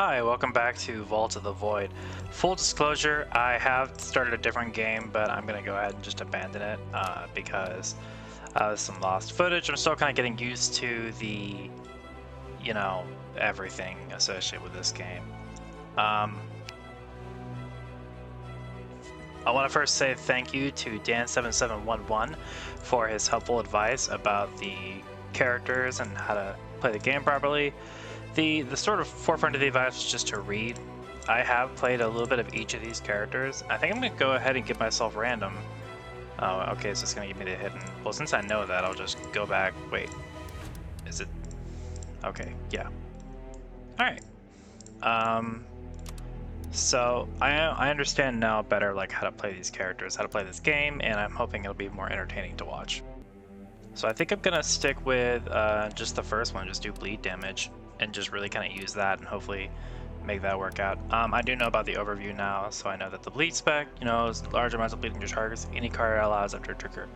Hi, welcome back to Vault of the Void. Full disclosure, I have started a different game, but I'm going to go ahead and just abandon it because some lost footage. I'm still kind of getting used to the, everything associated with this game. I want to first say thank you to Dan7711 for his helpful advice about the characters and how to play the game properly. The sort of forefront of the advice was just to read. I have played a little bit of each of these characters. I think I'm going to go ahead and give myself random. Oh, okay, so it's going to give me the hidden. Well, since I know that, I'll just go back. Wait, is it? Okay, yeah. Alright. So I understand now better like how to play these characters, how to play this game, and I'm hoping it'll be more entertaining to watch. So I think I'm going to stick with just the first one, just do bleed damage, and just really kind of use that and hopefully make that work out. I do know about the overview now, so I know that the bleed spec, is large amounts of bleeding to targets. Any card allows after trigger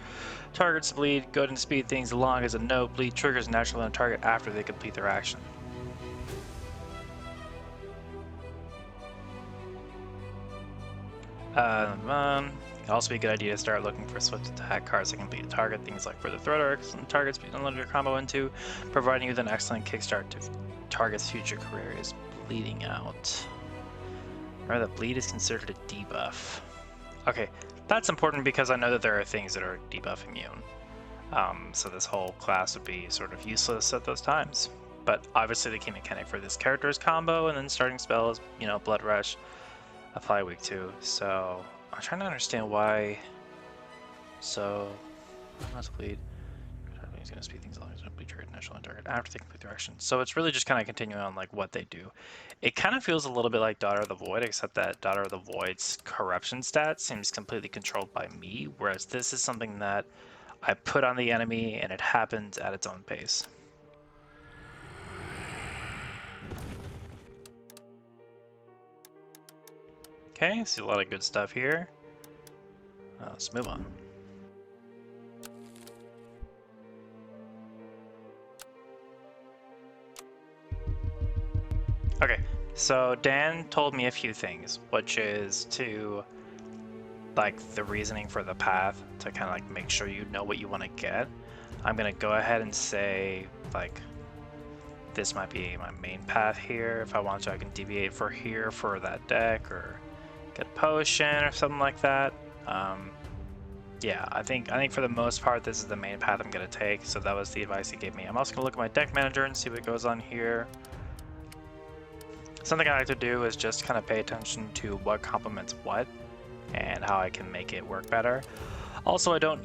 targets to bleed. Go ahead and speed things along as a note. Bleed triggers naturally on target after they complete their action. It'd also be a good idea to start looking for swift attack cards that can bleed a target. Things like further threat or excellent targets you can unload your combo into, providing you with an excellent kickstart to target's future career is bleeding out. Remember that bleed is considered a debuff. Okay, that's important because I know that there are things that are debuff immune. So this whole class would be sort of useless at those times. But obviously the key mechanic for this character is combo, and then starting spell is, Blood Rush, apply week 2. So I'm trying to understand why. So not to bleed. He's going to speed things along. He's going to bleed trigger natural on target after they complete their action. So it's really just kind of continuing on like what they do. It kind of feels a little bit like Daughter of the Void, except that Daughter of the Void's corruption stat seems completely controlled by me, whereas this is something that I put on the enemy and it happens at its own pace. Okay, see a lot of good stuff here. Let's move on. Okay, so Dan told me a few things, which is to like the reasoning for the path to kind of like make sure you know what you want to get. I'm gonna go ahead and say like this might be my main path here. If I want to, I can deviate for here for that deck or get a potion or something like that. Yeah, I think for the most part this is the main path I'm gonna take. So that was the advice he gave me. I'm also gonna look at my deck manager and see what goes on here. Something I like to do is just kind of pay attention to what complements what and how I can make it work better. Also, I don't,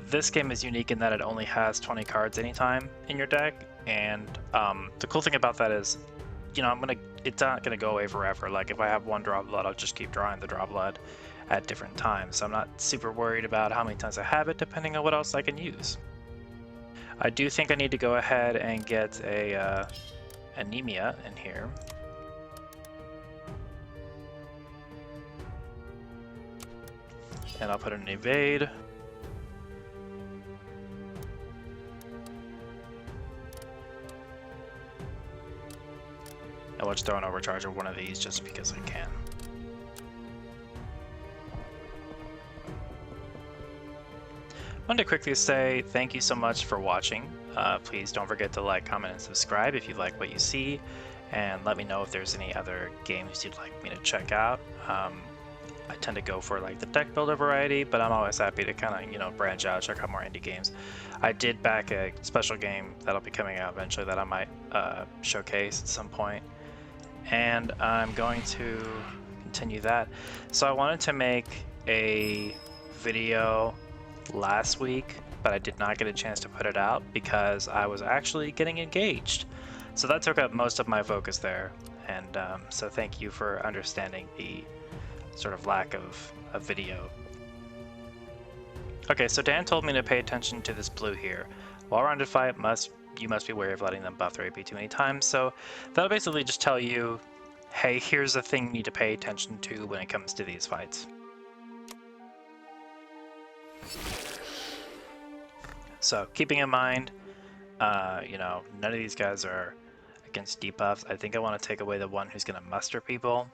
this game is unique in that it only has 20 cards anytime in your deck, and the cool thing about that is, it's not gonna go away forever. Like if I have one draw blood, I'll just keep drawing the draw blood at different times. So I'm not super worried about how many times I have it, depending on what else I can use. I do think I need to go ahead and get a anemia in here. And I'll put an evade. And we'll just throw an overcharge of one of these just because I can. I wanted to quickly say thank you so much for watching. Please don't forget to like, comment, and subscribe if you like what you see. And let me know if there's any other games you'd like me to check out. I tend to go for like the deck builder variety, but I'm always happy to kind of, branch out, check out more indie games. I did back a special game that'll be coming out eventually that I might showcase at some point. And I'm going to continue that. So I wanted to make a video last week, but I did not get a chance to put it out because I was actually getting engaged. So that took up most of my focus there. And so thank you for understanding the sort of lack of a video. Okay, so Dan told me to pay attention to this blue here. While rounded fight, you must be wary of letting them buff their AP too many times. So that'll basically just tell you, hey, here's a thing you need to pay attention to when it comes to these fights. So keeping in mind, none of these guys are against debuffs. I think I want to take away the one who's going to muster people.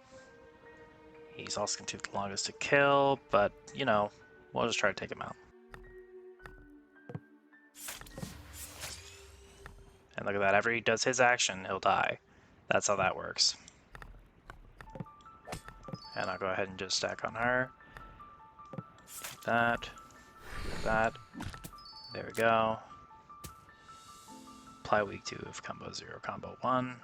He's also going to take the longest to kill, but, you know, we'll just try to take him out. And look at that, after he does his action, he'll die. That's how that works. And I'll go ahead and just stack on her. That. That. There we go. Apply weak 2 if combo 0, combo 1.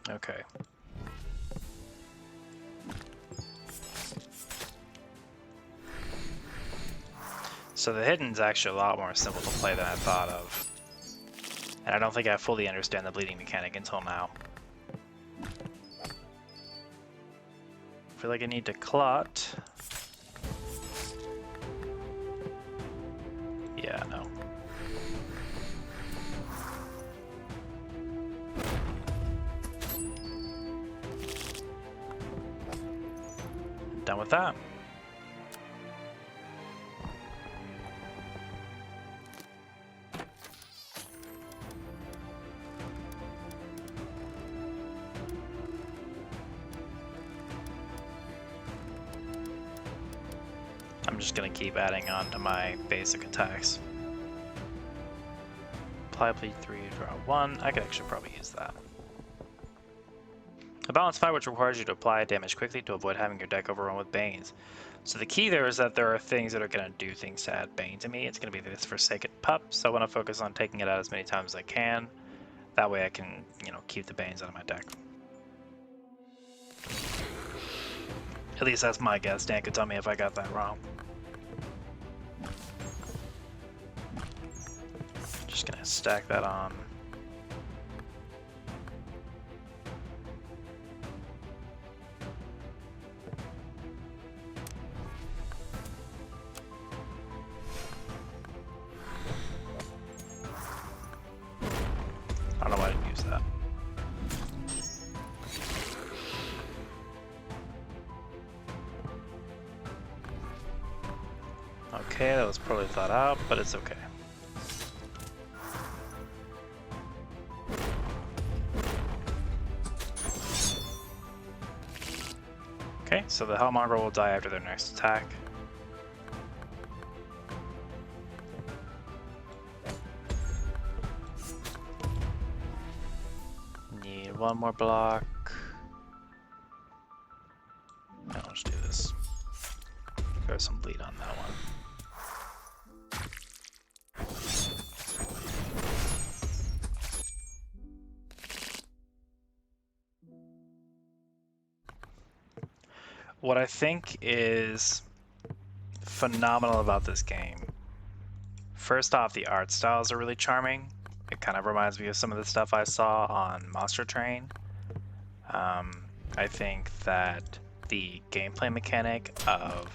Okay. So the hidden's actually a lot more simple to play than I thought of. And I don't think I fully understand the bleeding mechanic until now. I feel like I need to clot. Yeah, no. Done with that. I'm just going to keep adding on to my basic attacks. Apply bleed 3, draw 1. I could actually probably use that. A balanced fight which requires you to apply damage quickly to avoid having your deck overrun with Banes. So the key there is that there are things that are going to do things to add Bane to me. It's going to be this Forsaken Pup, so I want to focus on taking it out as many times as I can. That way I can, you know, keep the Banes out of my deck. At least that's my guess. Dan could tell me if I got that wrong. Just gonna stack that on. I don't know why I didn't use that. Okay, that was probably thought out, but it's okay. Okay, so the Hellmonger will die after their next attack. Need one more block. No, I'll just do this. There's some bleed on that one. What I think is phenomenal about this game, first off, the art styles are really charming. It kind of reminds me of some of the stuff I saw on Monster Train. I think that the gameplay mechanic of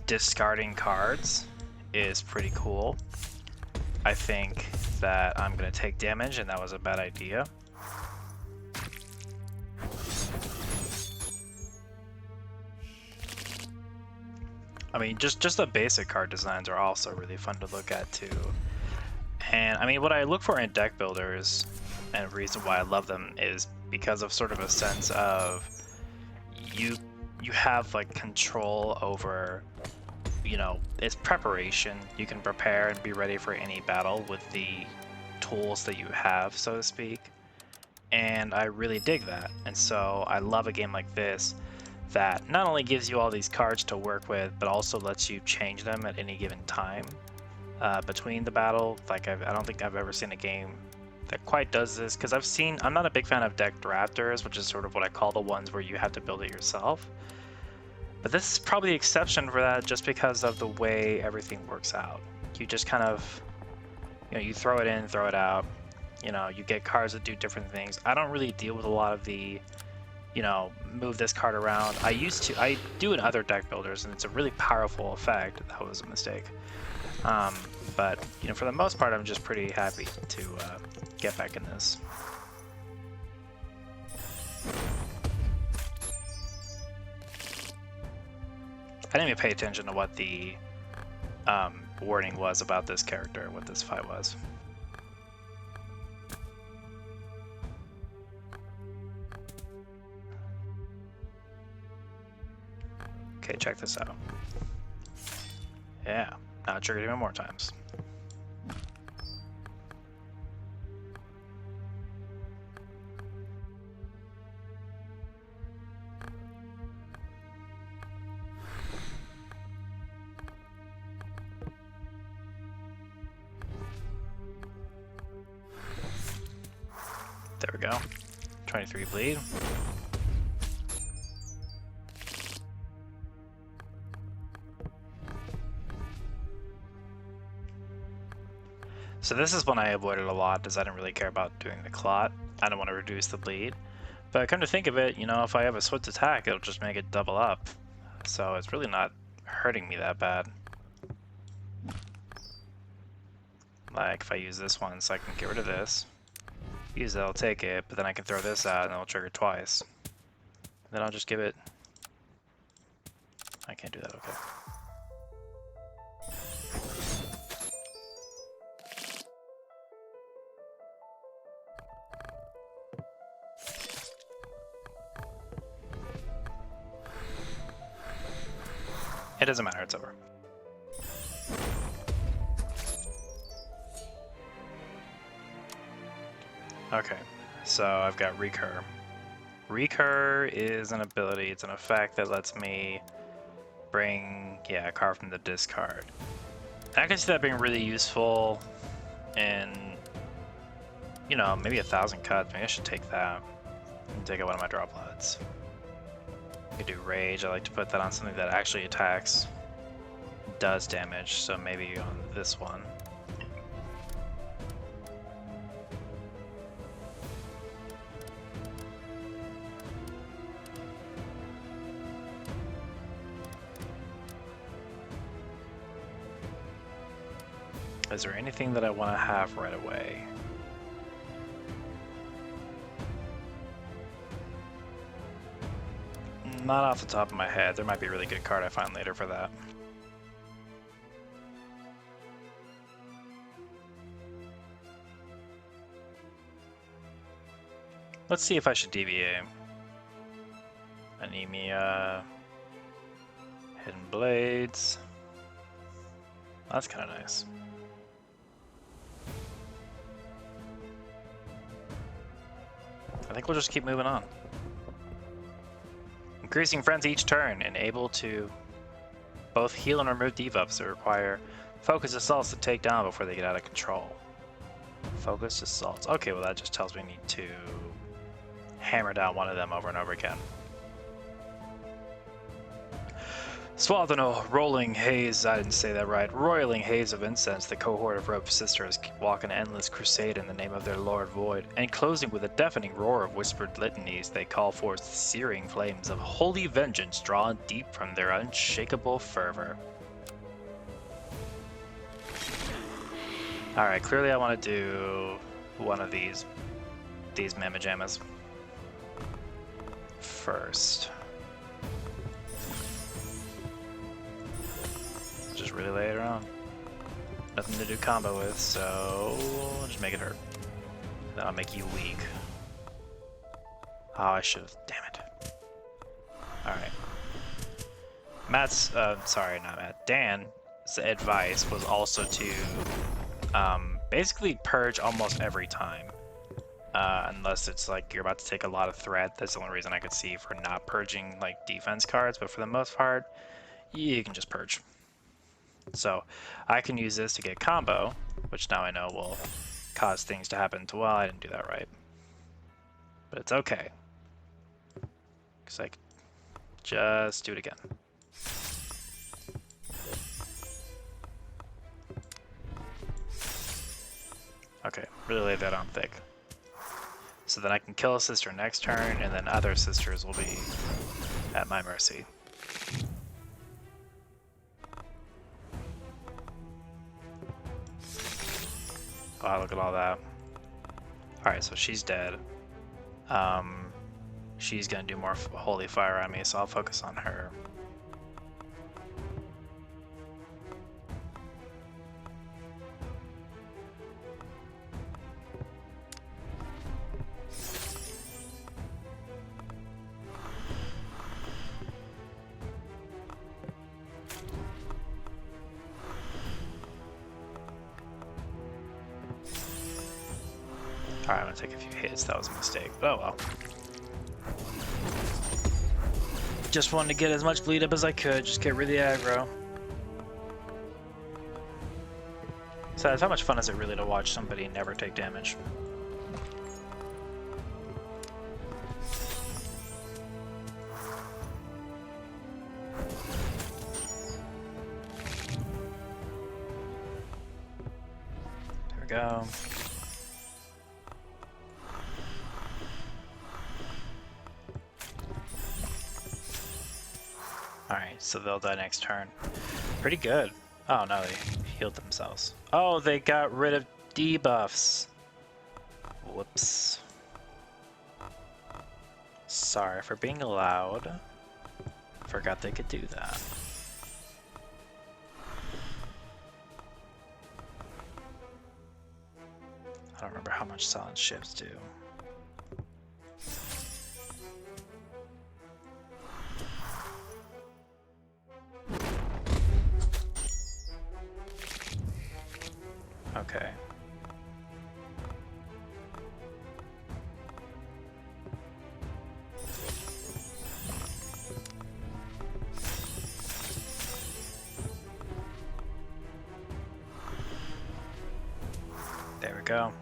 discarding cards is pretty cool. I think that I'm going to take damage, and that was a bad idea. I mean, just the basic card designs are also really fun to look at too. And I mean, what I look for in deck builders, and the reason why I love them, is because of sort of a sense of you have like control over, you know, it's preparation. You can prepare and be ready for any battle with the tools that you have, so to speak. And I really dig that. And so I love a game like this that not only gives you all these cards to work with, but also lets you change them at any given time between the battle. Like I don't think I've ever seen a game that quite does this, because I'm not a big fan of deck drafters, which is sort of what I call the ones where you have to build it yourself. But this is probably the exception for that, just because of the way everything works out. You just kind of, you know, you throw it in, throw it out. You know, you get cards that do different things. I don't really deal with a lot of the, you know, move this card around. I do in other deck builders, and it's a really powerful effect. That was a mistake. But, you know, for the most part, I'm just pretty happy to get back in this. I didn't even pay attention to what the warning was about this character, what this fight was. Okay, check this out. Yeah, now it triggered even more times. There we go. 23 bleed. So this is one I avoided a lot because I didn't really care about doing the clot. I don't want to reduce the bleed. But come to think of it, you know, if I have a swift attack, it'll just make it double up. So it's really not hurting me that bad. Like if I use this one, so I can get rid of this. Use it, I'll take it, but then I can throw this out and it'll trigger twice. Then I'll just give it... I can't do that, okay. It doesn't matter, it's over. Okay, so I've got Recur. Recur is an ability, it's an effect that lets me bring, a card from the discard. I can see that being really useful in, you know, maybe 1,000 cuts. Maybe I should take that and take out one of my draw bloods. I could do Rage. I like to put that on something that actually attacks, does damage, so maybe on this one. Is there anything that I want to have right away? Not off the top of my head. There might be a really good card I find later for that. Let's see if I should deviate. Anemia. Hidden Blades. That's kind of nice. I think we'll just keep moving on. Increasing friends each turn and able to both heal and remove debuffs that require focus assaults to take down before they get out of control. Focus assaults. Okay, well that just tells me I need to hammer down one of them over and over again. Swathed in a rolling haze, I didn't say that right, roiling haze of incense, the cohort of robed sisters walk an endless crusade in the name of their Lord Void, and closing with a deafening roar of whispered litanies, they call forth searing flames of holy vengeance drawn deep from their unshakable fervor. Alright, clearly I want to do one of these Mamma Jammas first. Just really lay it around. Nothing to do combo with, so just make it hurt. Then I'll make you weak. Oh, I should have. Damn it. Alright. Matt's, sorry, not Matt. Dan's advice was also to basically purge almost every time. Unless it's like you're about to take a lot of threat. That's the only reason I could see for not purging like defense cards, but for the most part, you can just purge. So I can use this to get combo, which now I know will cause things to happen to, well, I didn't do that right. But it's okay. Because I can just do it again. Okay, really lay that on thick. So then I can kill a sister next turn, and then other sisters will be at my mercy. Wow, look at all that. Alright, so she's dead. She's gonna do more holy fire on me, so I'll focus on her. Alright, I'm gonna take a few hits. That was a mistake, but oh well. Just wanted to get as much bleed up as I could, just get rid of the aggro. So how much fun is it really to watch somebody never take damage? There we go. Alright, so they'll die next turn. Pretty good. Oh no, they healed themselves. Oh, they got rid of debuffs. Whoops. Sorry for being loud. Forgot they could do that. I don't remember how much silent shifts do. Okay. There we go.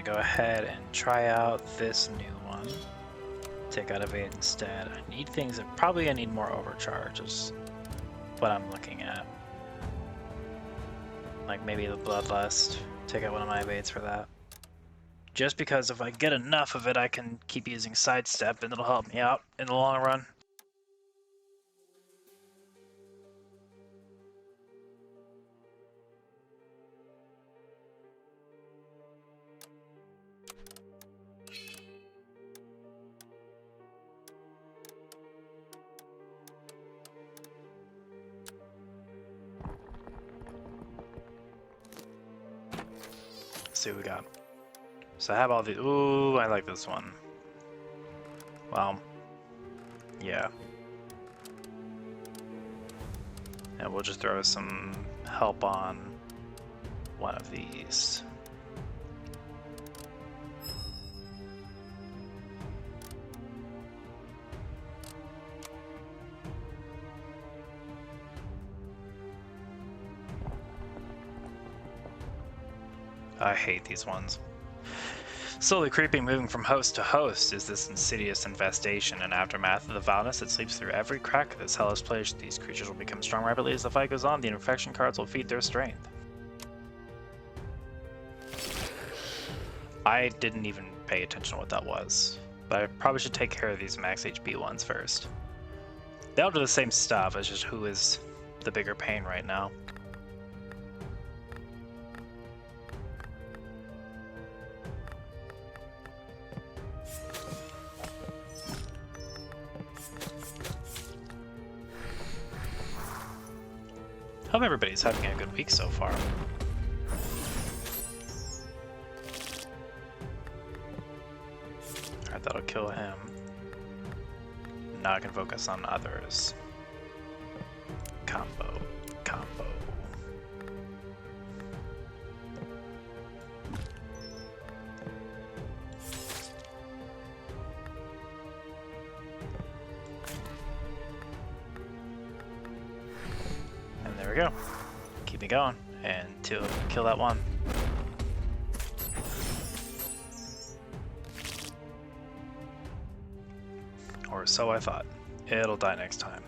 Go ahead and try out this new one. Take out Evade instead. I need things that probably I need more overcharge is what I'm looking at. Like maybe the Bloodlust. Take out one of my evades for that. Just because if I get enough of it, I can keep using Sidestep and it'll help me out in the long run. See what we got. So I have all these. Ooh, I like this one. Well, yeah. And we'll just throw some help on one of these. I hate these ones. Slowly creeping, moving from host to host, is this insidious infestation. In aftermath of the vileness, it sleeps through every crack of this hellish place. These creatures will become strong rapidly as the fight goes on. The infection cards will feed their strength. I didn't even pay attention to what that was, but I probably should take care of these max HP ones first. They all do the same stuff, it's just who is the bigger pain right now. Hope everybody's having a good week so far. Alright, that'll kill him. Now I can focus on others. Combo. Combo. There we go. Keep me going and to kill that one. Or so I thought. It'll die next time.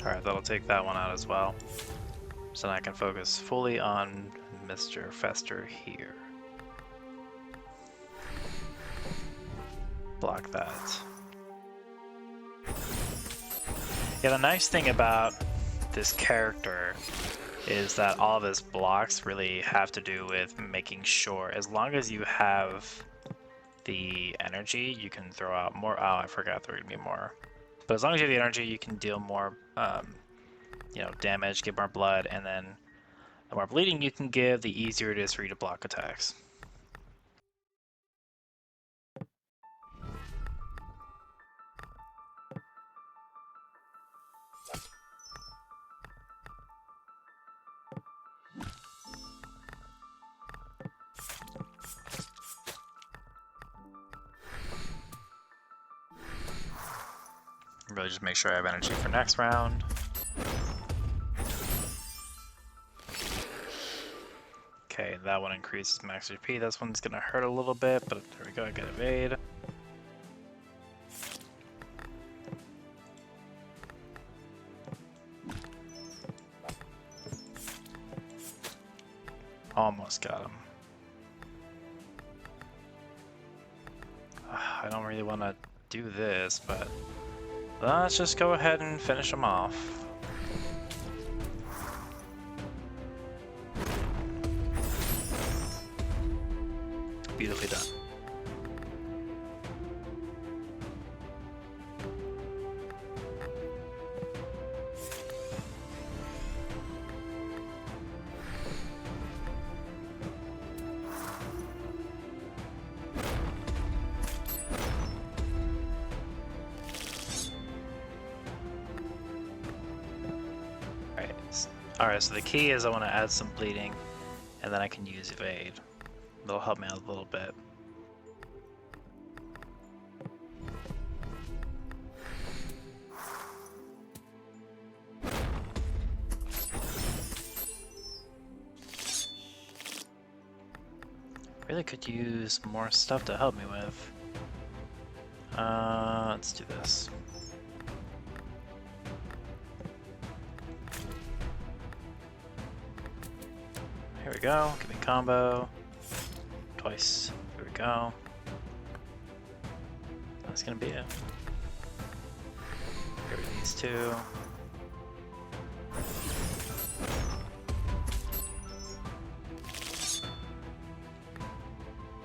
Alright, that'll take that one out as well. So now I can focus fully on Mr. Fester here. Block that. Yeah, the nice thing about this character is that all of his blocks really have to do with making sure, as long as you have the energy, you can throw out more. Oh, I forgot there were gonna be more. But as long as you have the energy, you can deal more, you know, damage, get more blood, and then the more bleeding you can give, the easier it is for you to block attacks. Really just make sure I have energy for next round. Okay, that one increases max HP. This one's gonna hurt a little bit, but there we go, I get evade. Almost got him. I don't really want to do this, but let's just go ahead and finish him off. Beautifully done. Alright, so the key is I want to add some bleeding, and then I can use evade. That'll help me out a little bit. Really could use more stuff to help me with. Let's do this. Here we go, give me combo. Twice. Here we go. That's gonna be it. Here are these two.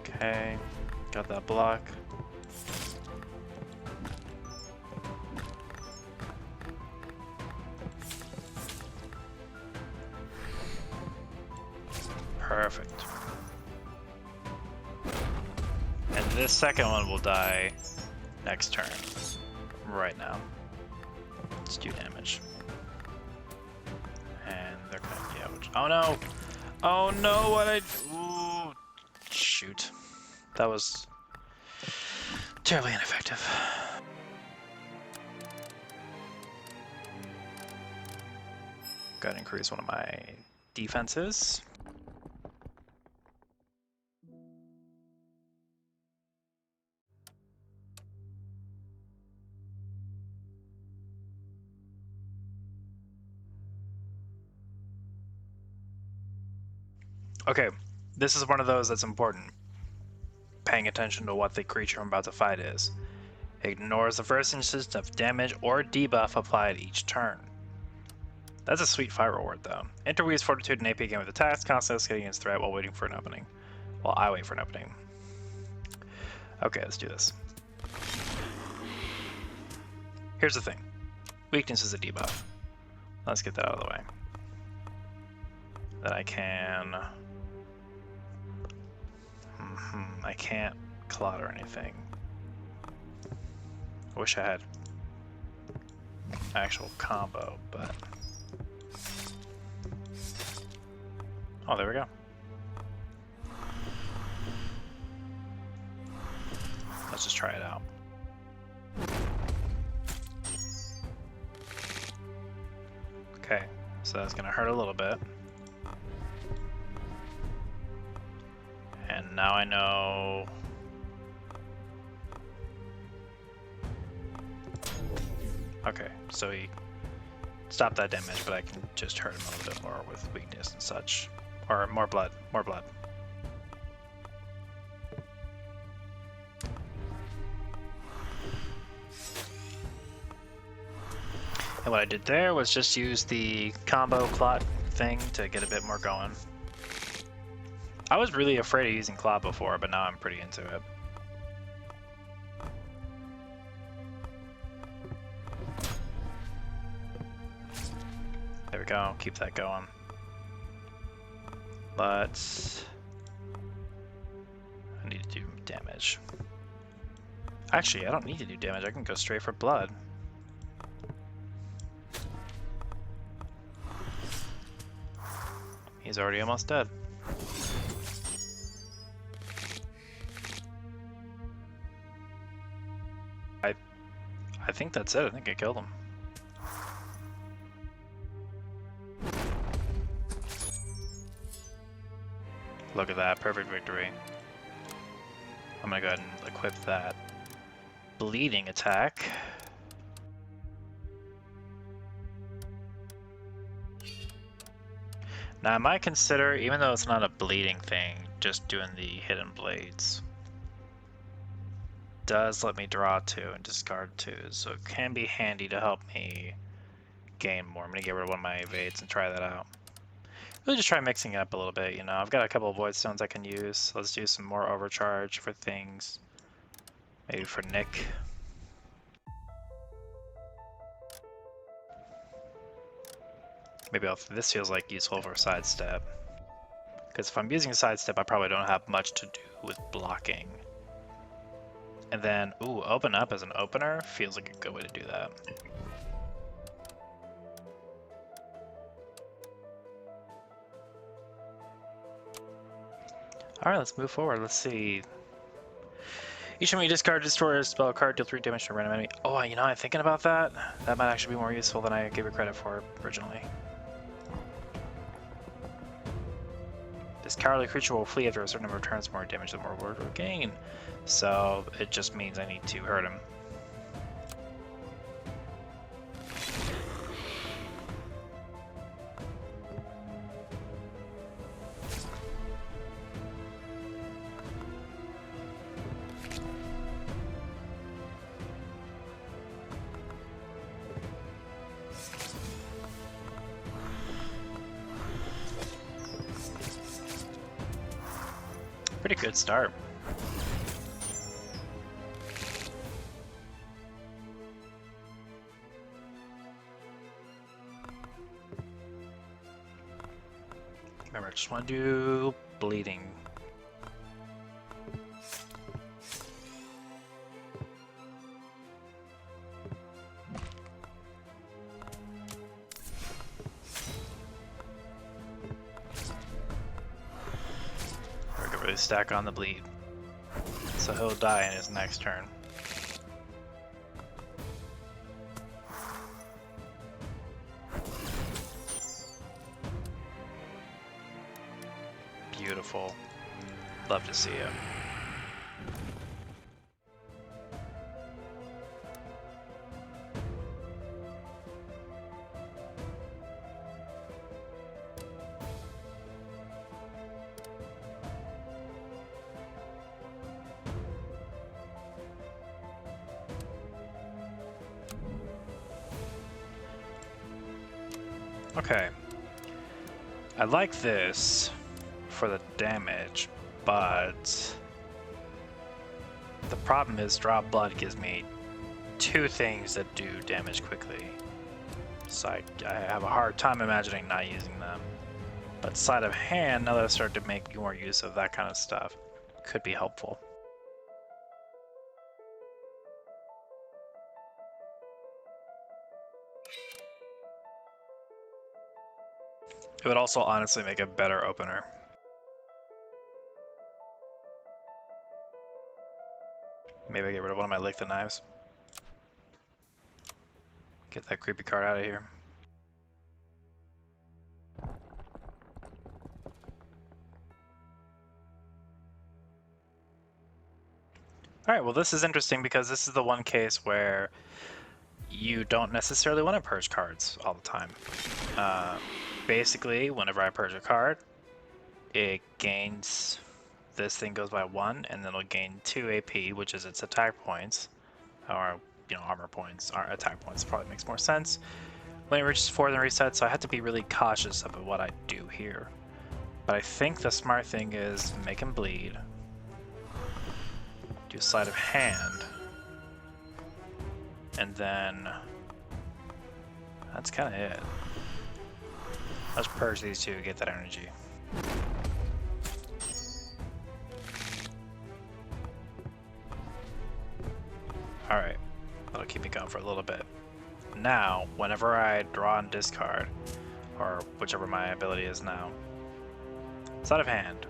Okay, got that block. Perfect. And this second one will die next turn. Right now. Let's do damage. And they're gonna, yeah, which, oh no! Oh no, what I, ooh, shoot. That was terribly ineffective. Gotta increase one of my defenses. Okay, this is one of those that's important. Paying attention to what the creature I'm about to fight is. Ignores the first instance of damage or debuff applied each turn. That's a sweet fight reward though. Interweaves Fortitude and AP gain with attacks, constantly escalating its threat while waiting for an opening. While I wait for an opening. Okay, let's do this. Here's the thing. Weakness is a debuff. Let's get that out of the way. Then I can... I can't clot or anything. I wish I had actual combo, but... Oh, there we go. Let's just try it out. Okay, so that's gonna hurt a little bit. And now I know... Okay, so he stopped that damage, but I can just hurt him a little bit more with weakness and such. Or more blood, more blood. And what I did there was just use the combo clot thing to get a bit more going. I was really afraid of using Claw before, but now I'm pretty into it. There we go, keep that going. Let's... I need to do damage. Actually, I don't need to do damage, I can go straight for blood. He's already almost dead. I think that's it. I think I killed him. Look at that. Perfect victory. I'm gonna go ahead and equip that bleeding attack. Now I might consider, even though it's not a bleeding thing, just doing the hidden blades. Does let me draw 2 and discard 2, so it can be handy to help me gain more. I'm gonna get rid of one of my evades and try that out. Really just try mixing it up a little bit, you know. I've got a couple of void stones I can use. Let's do some more overcharge for things. Maybe for Nick. Maybe this feels like useful for sidestep. Because if I'm using a sidestep, I probably don't have much to do with blocking. And then, ooh, open up as an opener feels like a good way to do that. Alright, let's move forward. Let's see. Each time you discard, destroy a spell card, deal 3 damage to a random enemy. Oh, you know, I'm thinking about that. That might actually be more useful than I gave it credit for originally. This cowardly creature will flee after a certain number of turns. More damage, the more reward will gain. So it just means I need to hurt him. Pretty good start. Remember, I just want to do bleeding. Stack on the bleed, so he'll die in his next turn. Beautiful. Love to see it. Okay, I like this for the damage, but the problem is draw blood gives me 2 things that do damage quickly, so I have a hard time imagining not using them. But sleight of hand, now that I've started to make more use of that kind of stuff, could be helpful. It would also honestly make a better opener. Maybe I get rid of one of my Lick the Knives. Get that creepy card out of here. Alright, well this is interesting because this is the one case where you don't necessarily want to purge cards all the time. Basically, whenever I purge a card, it gains, this thing goes by 1, and then it'll gain 2 AP, which is its attack points, or, you know, armor points. Our attack points probably makes more sense. when it reaches 4 then resets, so I have to be really cautious about what I do here. But I think the smart thing is make him bleed. Do a sleight of hand. And then that's kind of it. Let's purge these two to get that energy. Alright, that'll keep me going for a little bit. Now, whenever I draw and discard, or whichever my ability is now, sleight of hand.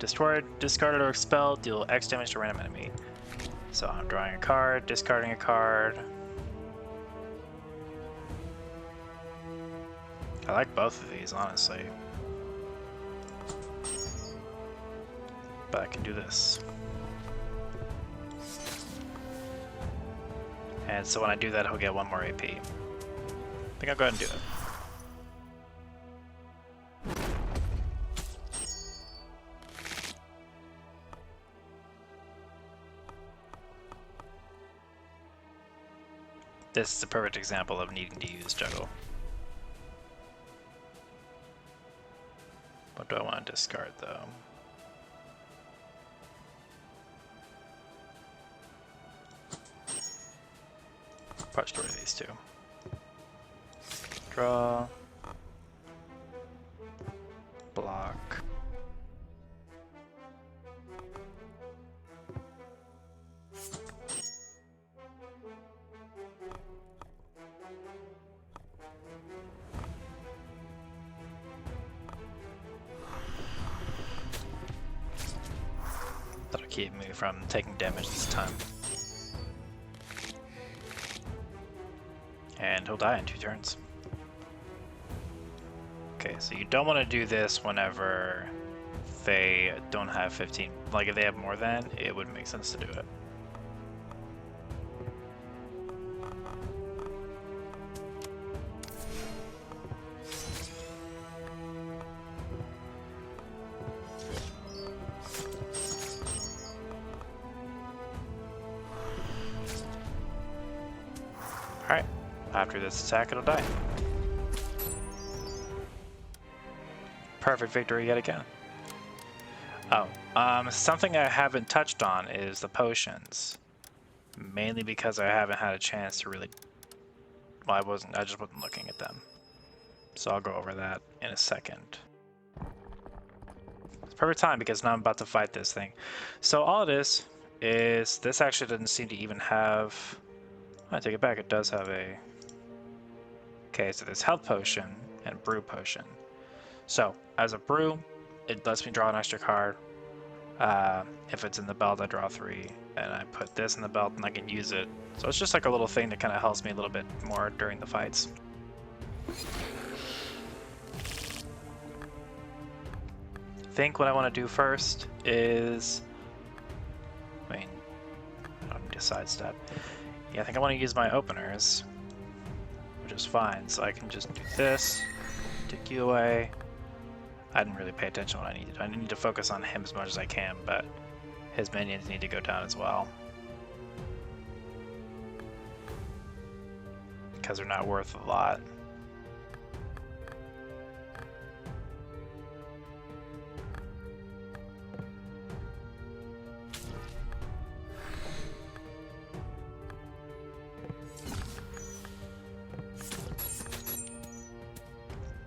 Destroyed, discarded, or expelled, deal X damage to random enemy. So I'm drawing a card, discarding a card. I like both of these, honestly. But I can do this. And so when I do that, he'll get 1 more AP. I think I'll go ahead and do it. This is a perfect example of needing to use juggle. What do I want to discard though? Probably store these two. Draw. Block. That'll keep me from taking damage this time. And he'll die in 2 turns. Okay, so you don't want to do this whenever they don't have 15. Like if they have more than, it would make sense to do it. Alright, after this attack it'll die. Perfect victory yet again. Oh, something I haven't touched on is the potions. Mainly because I haven't had a chance to really... Well, I just wasn't looking at them. So I'll go over that in a second. It's perfect time because now I'm about to fight this thing. So all it is this actually doesn't seem to even have... I take it back, it does have a... Okay, so there's health potion and brew potion. So, as a brew, it lets me draw an extra card. If it's in the belt, I draw 3, and I put this in the belt and I can use it. So it's just like a little thing that kind of helps me a little bit more during the fights. I think what I want to do first is... I mean, I don't need to sidestep. Yeah, I think I want to use my openers, which is fine. So I can just do this, take you away. I didn't really pay attention to what I needed. I need to focus on him as much as I can, but his minions need to go down as well. Because they're not worth a lot.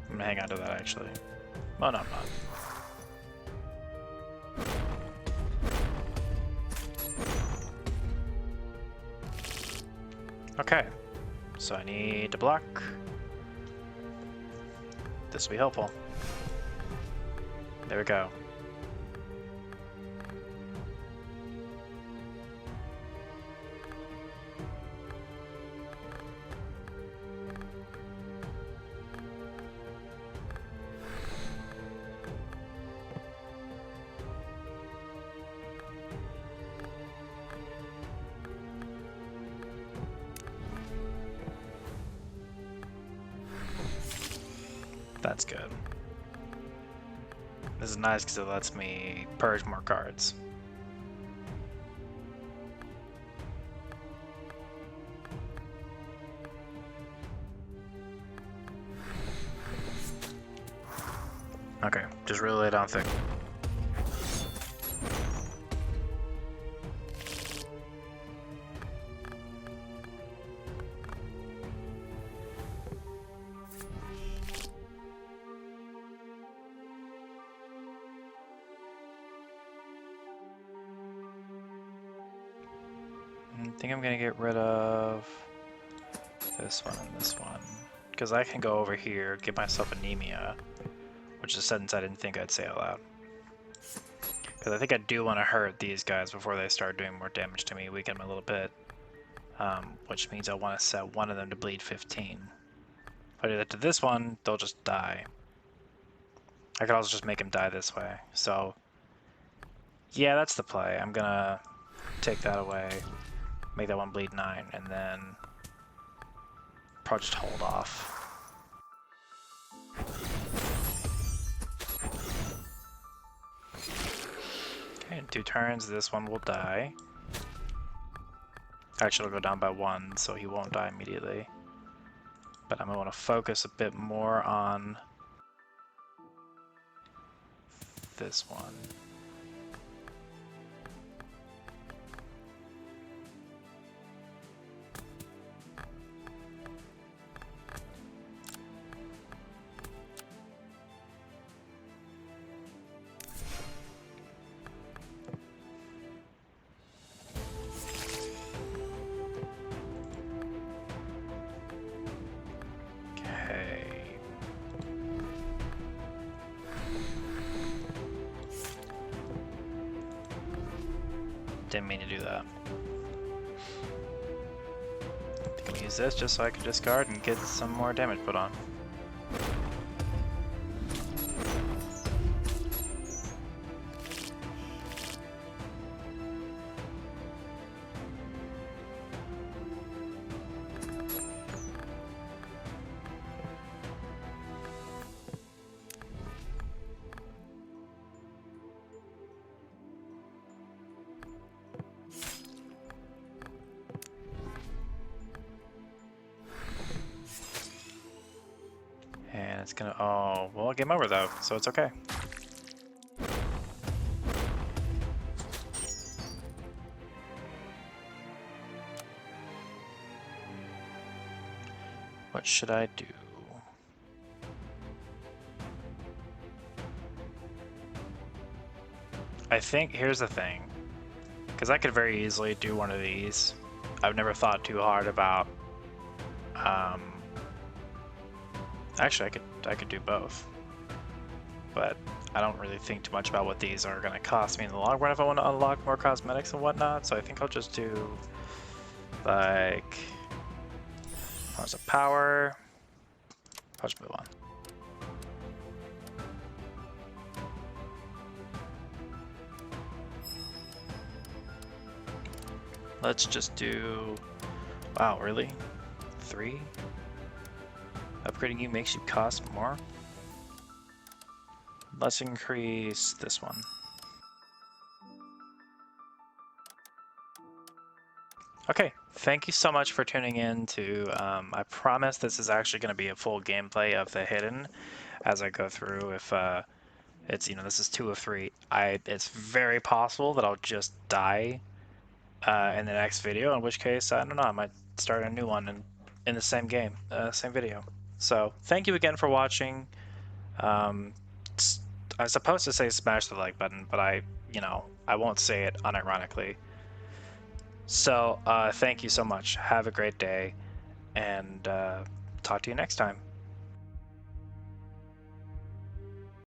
I'm gonna hang on to that actually. Oh, no, I'm not. Okay, so I need to block. This will be helpful. There we go. That's good. This is nice because it lets me purge more cards. Okay, just really lay down thick. I think I'm gonna get rid of this one and this one, because I can go over here, give myself anemia, which is a sentence I didn't think I'd say out loud. Because I think I do want to hurt these guys before they start doing more damage to me, weaken them a little bit. Which means I want to set one of them to bleed 15. If I do that to this one, they'll just die. I could also just make him die this way. So, yeah, that's the play. I'm gonna take that away, make that one bleed 9, and then probably just hold off. Okay, in 2 turns, this one will die. Actually, it'll go down by 1, so he won't die immediately. But I'm gonna want to focus a bit more on this one. Didn't mean to do that. I can use this just so I can discard and get some more damage put on. And it's gonna, oh, well, game over though, so it's okay. What should I do? I think, here's the thing, because I could very easily do one of these. I've never thought too hard about, actually I could do both, but I don't really think too much about what these are going to cost me in the long run if I want to unlock more cosmetics and whatnot, so I think I'll just do, like, powers of power, I'll just move on. Let's just do, wow, really? 3? Upgrading you makes you cost more? Let's increase this one. Okay, thank you so much for tuning in to, I promise this is actually going to be a full gameplay of the hidden as I go through. If it's, you know, this is 2 of 3, it's very possible that I'll just die in the next video, in which case, I don't know, I might start a new one in the same game, same video. So thank you again for watching. I was supposed to say smash the like button, but I won't say it unironically. So thank you so much. Have a great day, and talk to you next time.